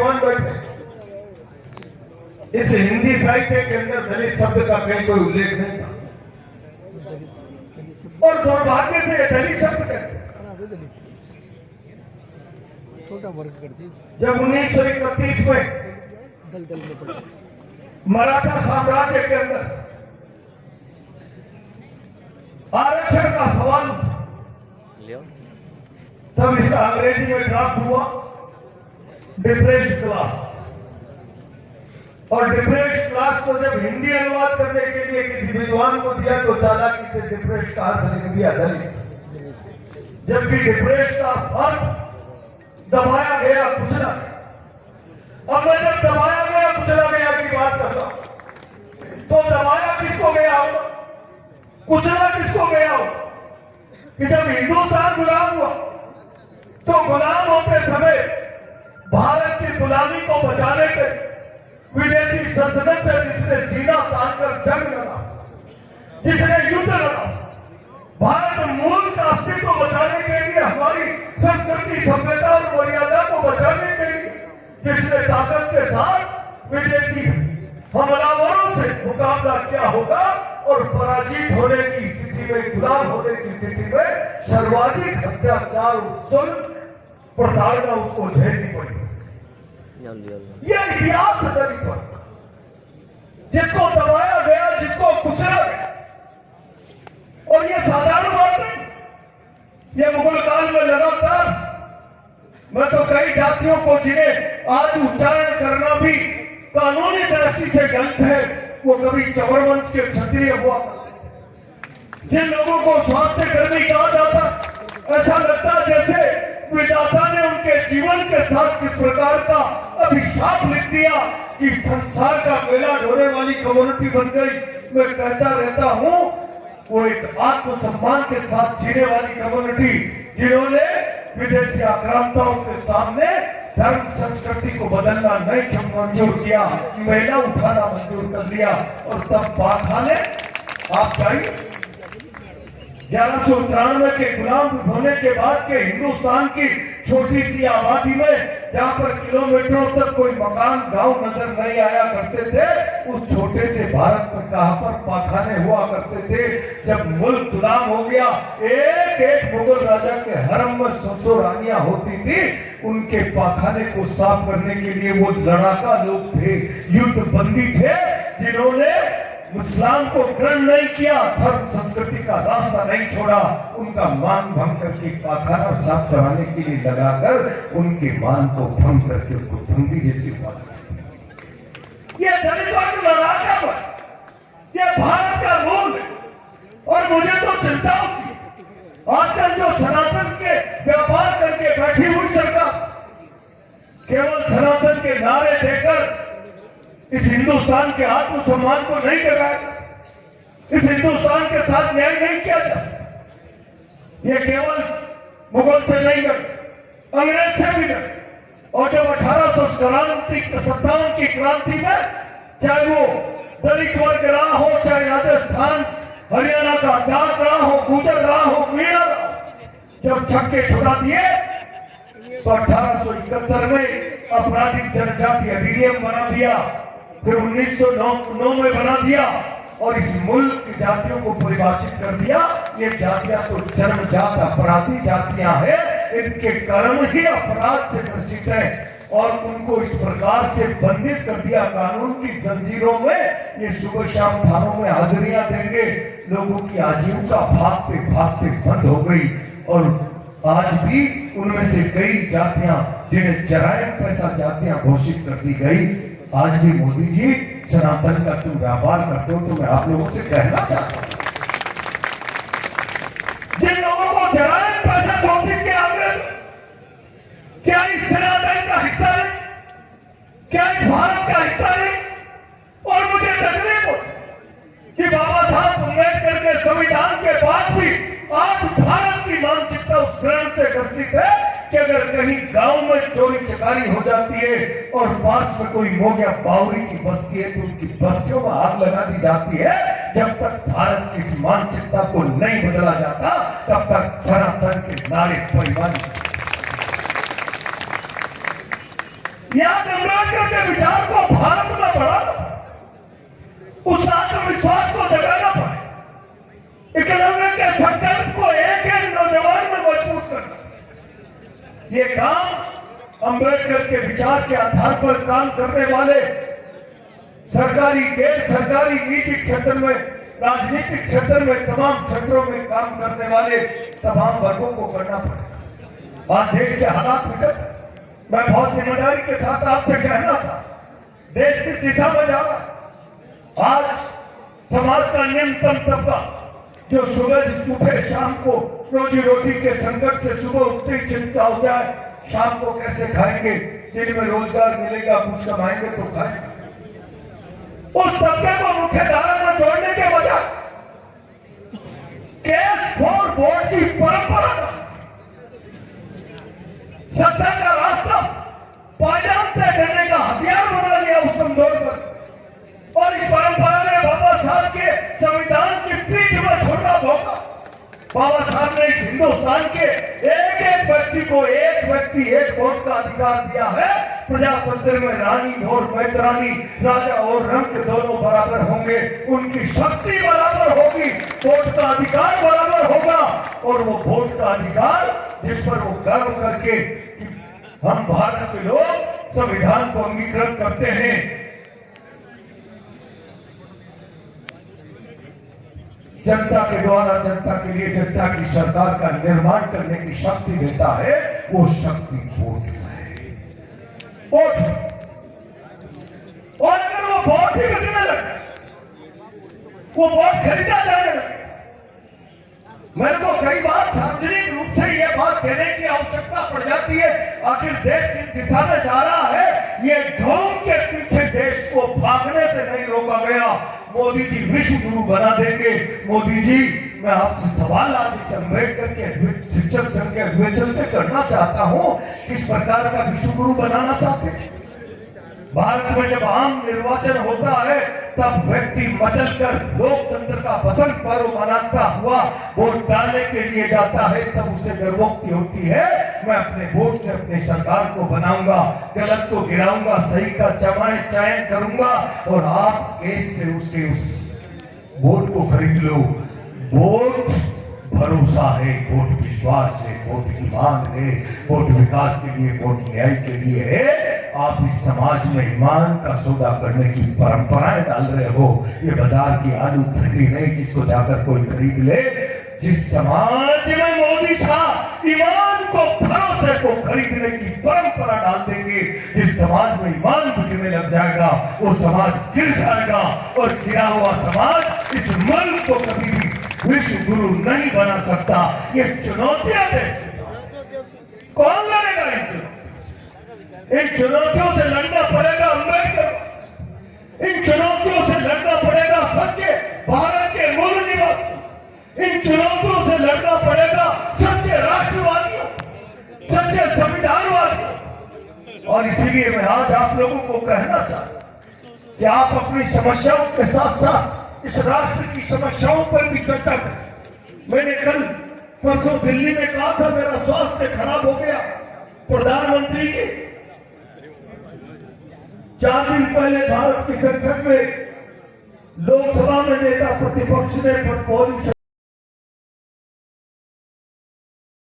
विद्वान बैठे, इस हिंदी साहित्य के अंदर दलित शब्द का कहीं कोई उल्लेख नहीं था। और दुर्भाग्य से दलित शब्द छोटा वर्ग करती जब 1931 में मराठा साम्राज्य के अंदर आरक्षण का सवाल, तब इसका अंग्रेजी में ड्राफ्ट हुआ डिप्रेस्ड क्लास। और डिप्रेस्ड क्लास को जब हिंदी अनुवाद करने के लिए किसी विद्वान को दिया तो चालाकी से डिप्रेस्ड का अर्थ लिख दिया दलित, जबकि डिप्रेस्ड का अर्थ दबाया गया, कुचला गया। अब मैं जब दबाया गया, कुचला गया की बात कर रहा हूं, तो दबाया किसको गया होगा, कुचला किसको गया होगा? कि जब हिंदुस्तान गुलाम हुआ तो गुलाम होते समय भारत की गुलामी को बचाने के विदेशी सल्तनत से जिसने सीना तानकर जंग लड़ा, जिसने युद्ध लड़ा, भारत मूल का अस्तित्व बचाने के लिए, हमारी संस्कृति सभ्यता और मर्यादा को बचाने के लिए जिसने ताकत के साथ विदेशी हमलावरों से मुकाबला किया होगा और पराजित होने की स्थिति में, गुलाम होने की स्थिति में सर्वाधिक अत्याचार, जुल्म, प्रताड़ना उसको झेलनी पड़ी। यह इतिहास है दलित वर्ग, जिसको दबाया गया, जिसको कुचला गया। और यह साधारण बात नहीं, यह मुगल काल में लगातार, मैं तो कई जातियों को जिन्हें आज उच्चारण करना भी कानूनी दृष्टि से गलत है, वो कभी चवरवंश के क्षत्रिय हुआ, जिन लोगों को स्वास्थ्य कर्मी कहा जाता, ऐसा लगता जैसे विधाता ने उनके जीवन के साथ किस प्रकार का अभिशाप लिख दिया कि संसार का मेला ढोने वाली कम्युनिटी बन गई। मैं कहता रहता हूं, वो एक आत्मसम्मान के साथ जीने वाली कम्युनिटी, जिन्होंने विदेशी आक्रांताओं के सामने धर्म संस्कृति को बदलना नहीं मंजूर किया, पहला उठाना मंजूर कर लिया। और तब बाखा ने, आप चाहिए 1193 के गुलाम होने के बाद के हिंदुस्तान की छोटी सी आबादी में, जहां पर किलोमीटरों तक कोई मकान, गांव नजर नहीं आया करते थे, उस छोटे से भारत में कहां पर पाखाने हुआ करते थे। जब मुल्क गुलाम हो गया, एक एक मुगल राजा के हरम में 100 रानियां होती थी, उनके पाखाने को साफ करने के लिए वो लड़ाका लोग थे, युद्ध बंदी थे, जिन्होंने इस्लाम को ग्रहण नहीं किया, धर्म संस्कृति का रास्ता नहीं छोड़ा, उनका मान भंग करके पाखाना साफ कराने के लिए लगाकर उनके मान को भंग करके उनको बंदी जैसी बात। ये दलित वर्ग लड़ाका है, ये भारत का मूल है। और मुझे तो चिंता होती है, आजकल जो सनातन के व्यापार करके बैठी हुई सरकार केवल सनातन के नारे देकर इस हिंदुस्तान के आत्मसम्मान को नहीं जगाया, इस हिंदुस्तान के साथ न्याय नहीं किया जा सकता। ये केवल मुगल से नहीं लड़े, अंग्रेज से भी लड़े। और जब 1857 की क्रांति में, चाहे वो दलित वर्ग रहा हो, चाहे राजस्थान हरियाणा का जाट रहा हो, गुजर रहा हो, मीणा रहा हो, जब छक्के छुड़ा दिए तो 1871 में आपराधिक जनजाति अधिनियम बना दिया, फिर 1909 में बना दिया और इस मुल्क की जातियों को परिभाषित कर दिया। ये जातियां तो जन्मजात अपराधी जातियां हैं, इनके कर्म ही अपराध से ग्रसित है और उनको इस प्रकार से बंधित कर दिया कानून की जंजीरों में। ये सुबह शाम थानों में हाजिरियां देंगे, लोगों की आजीविका भागते भागते बंद हो गई। और आज भी उनमें से कई जातियां जिन्हें जरायम पैसा जातियां घोषित कर दी गई, आज भी मोदी जी सनातन का तुम व्यापार करते हो। तो मैं आप लोगों से कहना चाहता हूं, जिन लोगों को जरायम पैसा घोषित किया हमने, क्या इस सनातन का हिस्सा नहीं, क्या इस भारत का हिस्सा नहीं? और मुझे तकलीफ हो कि बाबा साहब अम्बेडकर के संविधान के बाद भी आज भारत की मानसिकता उस ग्रहण से ग्रसित है कि अगर कहीं गांव में चोरी चकारी हो जाती है और पास में कोई मोगिया बावरी की बस्ती है तो उनकी बस्तियों में आग लगा दी जाती है। जब तक भारत की इस मानसिकता को नहीं बदला जाता, तब तक सनातन के नारे परिवार। याद अम्बेडकर के विचार को भारत में बढ़ाना, उस आत्मविश्वास को जगाना पड़े, इकोनॉमी के संकल्प को एक एक नौजवान में मजबूत करना। ये काम अम्बेडकर के विचार के आधार पर काम करने वाले सरकारी, गैर सरकारी, निजी क्षेत्र में, राजनीतिक क्षेत्र में, तमाम क्षेत्रों में काम करने वाले तमाम वर्गों को करना पड़ेगा। आज देश के हालात विकट है। मैं बहुत जिम्मेदारी के साथ आपसे कहना था, देश किस दिशा में जा रहा है। आज समाज का न्यूनतम तबका जो सुबह उठे शाम को रोजी रोटी के संकट से सुबह उठते ही चिंता हो जाए, शाम को कैसे खाएंगे, दिन में रोजगार मिलेगा, कुछ कमाएंगे तो खाएंगे, उस तबके को मुख्य धारा में जोड़ने के बजाय केस फॉर वोट की परंपरा का, सत्ता का रास्ता पायदान तय करने का हथियार बना लिया उस कमजोर पर। और इस परंपरा ने बाबा साहब के संविधान की पीठ में छोटा धोखा। बाबा साहब ने इस हिंदुस्तान के एक एक व्यक्ति को एक व्यक्ति एक वोट का अधिकार दिया है। प्रजातंत्र में रानी और मैतरानी, राजा और रंक दोनों बराबर होंगे, उनकी शक्ति बराबर होगी, वोट का अधिकार बराबर होगा। और वो वोट का अधिकार जिस पर वो गर्व करके कि हम भारत के लोग संविधान को अंगीकृत करते हैं, जनता के द्वारा, जनता के लिए, जनता की सरकार का निर्माण करने की शक्ति देता है, वो शक्ति वोट में है। वोट, और अगर वो वोट ही बिकने लगे, वो वोट खरीदा जाने लगे, मेरे को कई बार सार्वजनिक रूप से ये बात कहने की आवश्यकता पड़ जाती है, आखिर देश किस दिशा में जा रहा है, ये ढोंग के पीछे देश को भागने से नहीं रोका गया। मोदी जी विश्व गुरु बना देंगे। मोदी जी, मैं आपसे सवाल आज इस अम्बेडकर के शिक्षक संघ के अधिवेशन से करना चाहता हूं, किस प्रकार का विश्व गुरु बनाना चाहते हैं? भारत में जब आम निर्वाचन होता है तब व्यक्ति मचल कर लोकतंत्र का बसंत पर्व मनाता हुआ वोट डालने के लिए जाता है, तब उसे गर्वोक्ति होती है, मैं अपने वोट से अपनी सरकार को बनाऊंगा, गलत को गिराऊंगा, सही का चयन करूंगा और आप केस से उसके उस वोट को खरीद लो। वोट भरोसा है, वोट विश्वास है, वोट ईमान है, वोट विकास के लिए, वोट न्याय के लिए है। आप इस समाज में ईमान का सौदा करने की परंपराएं डाल रहे हो। ये बाजार की आलू भिंडी नहीं जिसको जाकर कोई खरीद ले। जिस समाज में मोदी शाह ईमान को, भरोसे को खरीदने की परंपरा डाल देंगे, जिस समाज में ईमान बिकने लग जाएगा, वो समाज गिर जाएगा। और गिरा हुआ समाज इस मुल्क को कभी भी विश्व गुरु नहीं बना सकता। ये चुनौतियां देश के साथ, कौन लड़ेगा इन चुनौतियों? इन चुनौतियों से लड़ना पड़ेगा अम्बेडकर, इन चुनौतियों से लड़ना पड़ेगा सच्चे भारत के मूल निवासियों, इन चुनौतियों से लड़ना पड़ेगा सच्चे राष्ट्रवादियों, सच्चे संविधानवादियों। और इसीलिए मैं आज आप लोगों को कहना चाहता हूं कि आप अपनी समस्याओं के साथ साथ इस राष्ट्र की समस्याओं पर भी चर्चा करें। मैंने कल परसों दिल्ली में कहा था मेरा स्वास्थ्य खराब हो गया। प्रधानमंत्री जी 4 दिन पहले भारत की संसद में लोकसभा में नेता प्रतिपक्ष ने